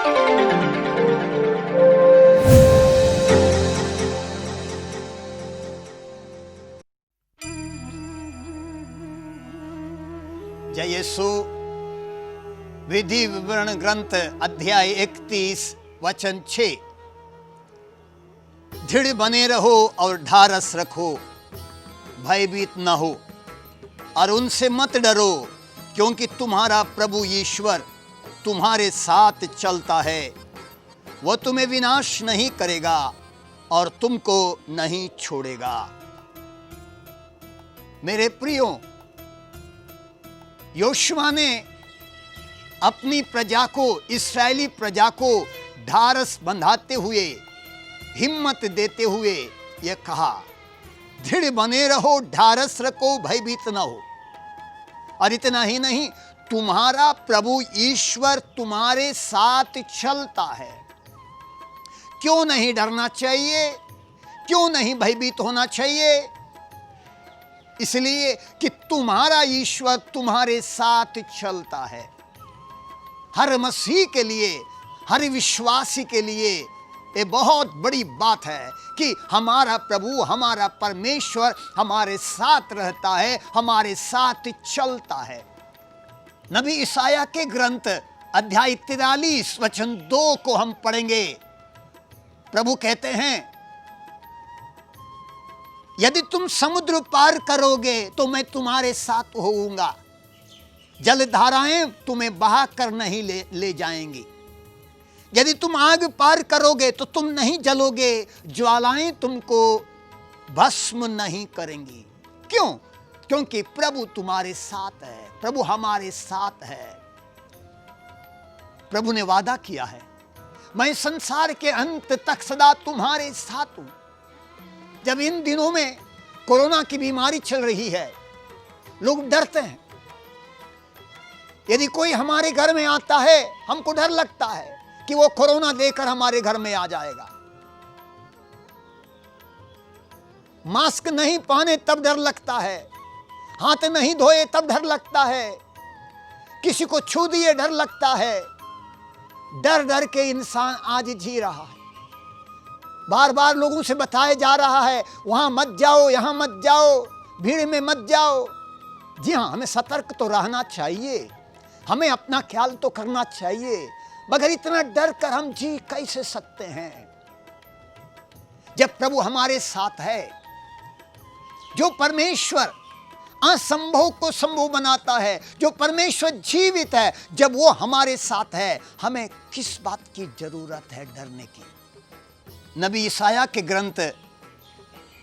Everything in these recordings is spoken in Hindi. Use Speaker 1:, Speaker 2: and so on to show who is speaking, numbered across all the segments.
Speaker 1: जय यीशु। विधि विवरण ग्रंथ अध्याय 31 वचन 6। दृढ़ बने रहो और ढारस रखो, भयभीत न हो और उनसे मत डरो, क्योंकि तुम्हारा प्रभु ईश्वर तुम्हारे साथ चलता है। वह तुम्हें विनाश नहीं करेगा और तुमको नहीं छोड़ेगा। मेरे प्रियो, योशुआ ने अपनी प्रजा को, इस्राएली प्रजा को ढारस बंधाते हुए, हिम्मत देते हुए यह कहा, दृढ़ बने रहो, ढारस रखो, भयभीत न हो। और इतना ही नहीं, तुम्हारा प्रभु ईश्वर तुम्हारे साथ चलता है। क्यों नहीं डरना चाहिए? क्यों नहीं भयभीत होना चाहिए? इसलिए कि तुम्हारा ईश्वर तुम्हारे साथ चलता है। हर मसीह के लिए, हर विश्वासी के लिए ये बहुत बड़ी बात है कि हमारा प्रभु, हमारा परमेश्वर हमारे साथ रहता है, हमारे साथ चलता है। नबी ईसाया के ग्रंथ अध्याय 43 वचन 2 को हम पढ़ेंगे। प्रभु कहते हैं, यदि तुम समुद्र पार करोगे तो मैं तुम्हारे साथ होऊंगा। जलधाराएं तुम्हें बहा कर नहीं ले जाएंगी। यदि तुम आग पार करोगे तो तुम नहीं जलोगे, ज्वालाएं तुमको भस्म नहीं करेंगी। क्यों? क्योंकि प्रभु तुम्हारे साथ है, प्रभु हमारे साथ है। प्रभु ने वादा किया है, मैं संसार के अंत तक सदा तुम्हारे साथ हूं। जब इन दिनों में कोरोना की बीमारी चल रही है, लोग डरते हैं। यदि कोई हमारे घर में आता है, हमको डर लगता है कि वो कोरोना देकर हमारे घर में आ जाएगा। मास्क नहीं पहने तब डर लगता है, हाथ नहीं धोए तब डर लगता है, किसी को छू दिए डर लगता है। डर डर के इंसान आज जी रहा है। बार बार लोगों से बताया जा रहा है, वहां मत जाओ, यहां मत जाओ, भीड़ में मत जाओ। जी हां, हमें सतर्क तो रहना चाहिए, हमें अपना ख्याल तो करना चाहिए, मगर इतना डर कर हम जी कैसे सकते हैं जब प्रभु हमारे साथ है। जो परमेश्वर असंभव को संभव बनाता है, जो परमेश्वर जीवित है, जब वो हमारे साथ है, हमें किस बात की जरूरत है डरने की? नबी ईसाया के ग्रंथ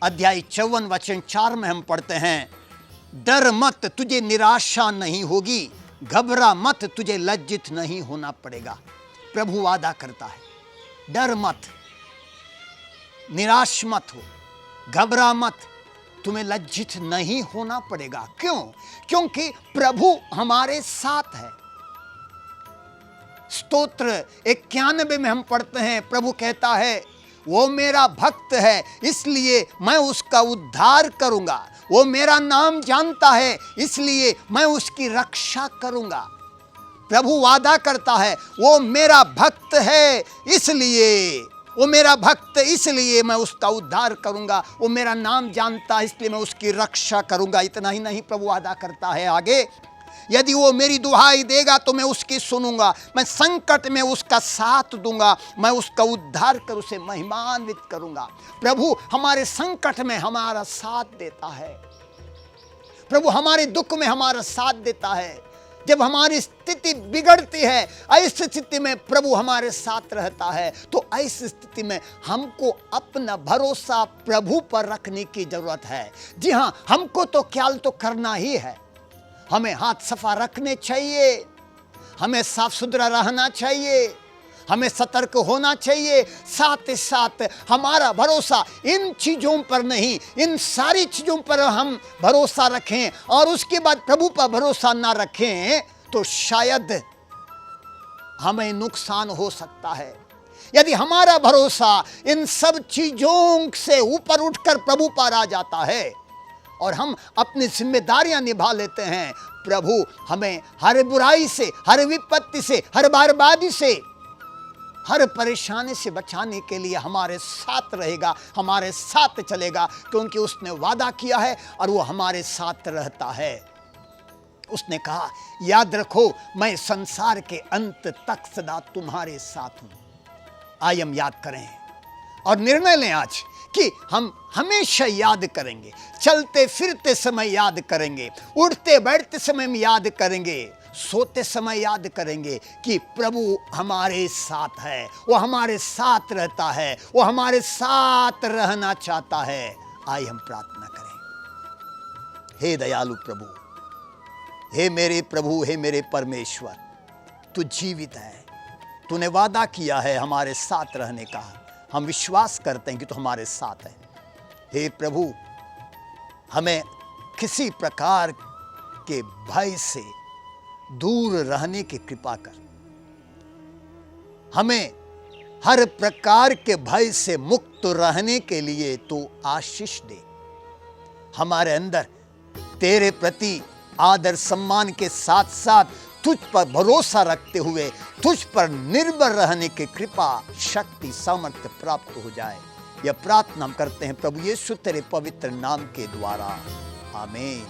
Speaker 1: अध्याय 54 वचन 4 में हम पढ़ते हैं, डर मत, तुझे निराशा नहीं होगी, घबरा मत, तुझे लज्जित नहीं होना पड़ेगा। प्रभु वादा करता है, डर मत, निराश मत हो, घबरा मत, तुम्हें लज्जित नहीं होना पड़ेगा। क्यों? क्योंकि प्रभु हमारे साथ है। स्तोत्र 91 में हम पढ़ते हैं, प्रभु कहता है, वो मेरा भक्त है, इसलिए मैं उसका उद्धार करूंगा। वो मेरा नाम जानता है, इसलिए मैं उसकी रक्षा करूंगा। प्रभु वादा करता है, वो मेरा भक्त है, इसलिए वो मेरा भक्त, इसलिए मैं उसका उद्धार करूंगा। वो मेरा नाम जानता है, इसलिए मैं उसकी रक्षा करूंगा। इतना ही नहीं, प्रभु वादा करता है आगे, यदि वो मेरी दुहाई देगा तो मैं उसकी सुनूंगा, मैं संकट में उसका साथ दूंगा, मैं उसका उद्धार कर उसे महिमान्वित करूंगा। प्रभु हमारे संकट में हमारा साथ देता है, प्रभु हमारे दुख में हमारा साथ देता है। जब हमारी स्थिति बिगड़ती है, ऐसी स्थिति में प्रभु हमारे साथ रहता है। तो ऐसी स्थिति में हमको अपना भरोसा प्रभु पर रखने की जरूरत है। जी हाँ, हमको तो ख्याल तो करना ही है, हमें हाथ सफा रखने चाहिए, हमें साफ सुथरा रहना चाहिए, हमें सतर्क होना चाहिए। साथ ही साथ हमारा भरोसा इन चीज़ों पर नहीं, इन सारी चीज़ों पर हम भरोसा रखें और उसके बाद प्रभु पर भरोसा ना रखें तो शायद हमें नुकसान हो सकता है। यदि हमारा भरोसा इन सब चीज़ों से ऊपर उठकर प्रभु पर आ जाता है और हम अपनी जिम्मेदारियां निभा लेते हैं, प्रभु हमें हर बुराई से, हर विपत्ति से, हर बर्बादी से हर परेशानी से बचाने के लिए हमारे साथ रहेगा, हमारे साथ चलेगा, क्योंकि उसने वादा किया है और वो हमारे साथ रहता है। उसने कहा, याद रखो मैं संसार के अंत तक सदा तुम्हारे साथ हूं। आइए हम याद करें और निर्णय लें आज कि हम हमेशा याद करेंगे, चलते फिरते समय याद करेंगे, उठते बैठते समय हम याद करेंगे, सोते समय याद करेंगे कि प्रभु हमारे साथ है, वो हमारे साथ रहता है, वो हमारे साथ रहना चाहता है। आइए हम प्रार्थना करें। हे दयालु प्रभु, हे मेरे प्रभु, हे मेरे परमेश्वर, तू जीवित है, तूने वादा किया है हमारे साथ रहने का। हम विश्वास करते हैं कि तू हमारे साथ है। हे प्रभु, हमें किसी प्रकार के भय से दूर रहने की कृपा कर, हमें हर प्रकार के भय से मुक्त रहने के लिए तू आशीष दे। हमारे अंदर तेरे प्रति आदर सम्मान के साथ साथ तुझ पर भरोसा रखते हुए तुझ पर निर्भर रहने की कृपा, शक्ति, सामर्थ्य प्राप्त हो जाए। यह प्रार्थना हम करते हैं प्रभु यीशु तेरे पवित्र नाम के द्वारा, आमीन।